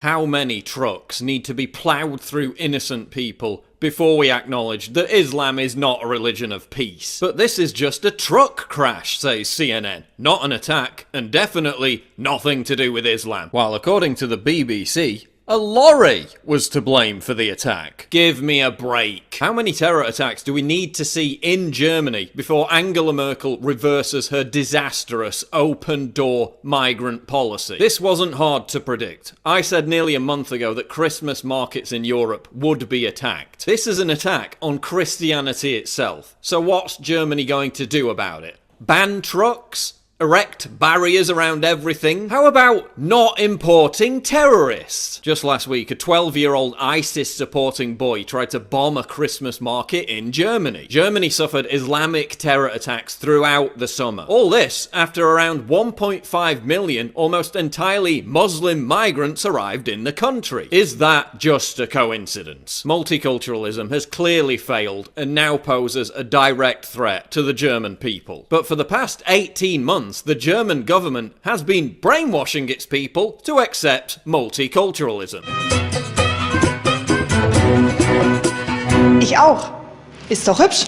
How many trucks need to be ploughed through innocent people before we acknowledge that Islam is not a religion of peace? But this is just a truck crash, says CNN, not an attack, and definitely nothing to do with Islam. While according to the BBC, a lorry was to blame for the attack. Give me a break. How many terror attacks do we need to see in Germany before Angela Merkel reverses her disastrous open-door migrant policy? This wasn't hard to predict. I said nearly a month ago that Christmas markets in Europe would be attacked. This is an attack on Christianity itself. So what's Germany going to do about it? Ban trucks? Erect barriers around everything? How about not importing terrorists? Just last week, a 12-year-old ISIS-supporting boy tried to bomb a Christmas market in Germany. Germany suffered Islamic terror attacks throughout the summer. All this after around 1.5 million almost entirely Muslim migrants arrived in the country. Is that just a coincidence? Multiculturalism has clearly failed and now poses a direct threat to the German people. But for the past 18 months, the German government has been brainwashing its people to accept multiculturalism. Ich auch. Ist doch hübsch.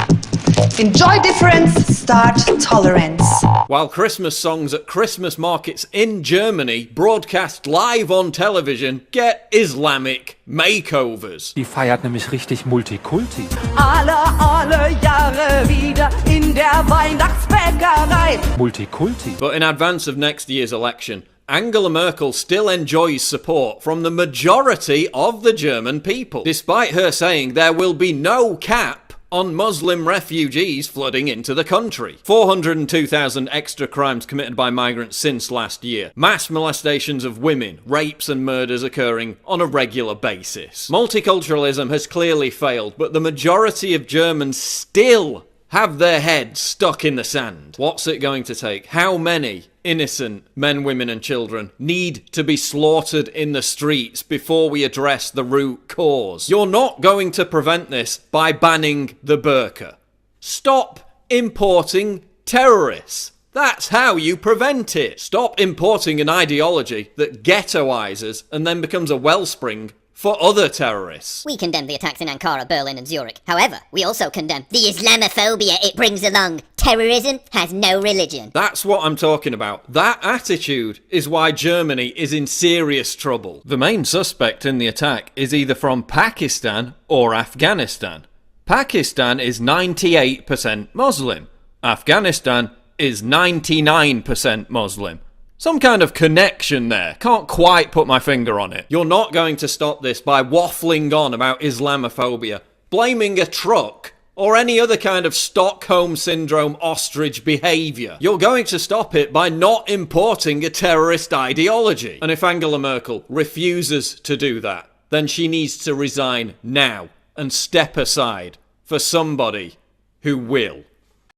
Enjoy difference, start tolerance. While Christmas songs at Christmas markets in Germany, broadcast live on television, get Islamic makeovers. Die feiert nämlich richtig Multikulti. Alle Jahre wieder in der Weihnachtsbäckerei. Multikulti. But in advance of next year's election, Angela Merkel still enjoys support from the majority of the German people, despite her saying there will be no cap on Muslim refugees flooding into the country. 402,000 extra crimes committed by migrants since last year. Mass molestations of women, rapes and murders occurring on a regular basis. Multiculturalism has clearly failed, but the majority of Germans still have their heads stuck in the sand. What's it going to take? How many innocent men, women and children need to be slaughtered in the streets before we address the root cause? You're not going to prevent this by banning the burqa. Stop importing terrorists. That's how you prevent it. Stop importing an ideology that ghettoizes and then becomes a wellspring for other terrorists. We condemn the attacks in Ankara, Berlin and Zurich. However, we also condemn the Islamophobia it brings along. Terrorism has no religion. That's what I'm talking about. That attitude is why Germany is in serious trouble. The main suspect in the attack is either from Pakistan or Afghanistan. Pakistan is 98% Muslim. Afghanistan is 99% Muslim. Some kind of connection there. Can't quite put my finger on it. You're not going to stop this by waffling on about Islamophobia, blaming a truck, or any other kind of Stockholm Syndrome ostrich behaviour. You're going to stop it by not importing a terrorist ideology. And if Angela Merkel refuses to do that, then she needs to resign now and step aside for somebody who will.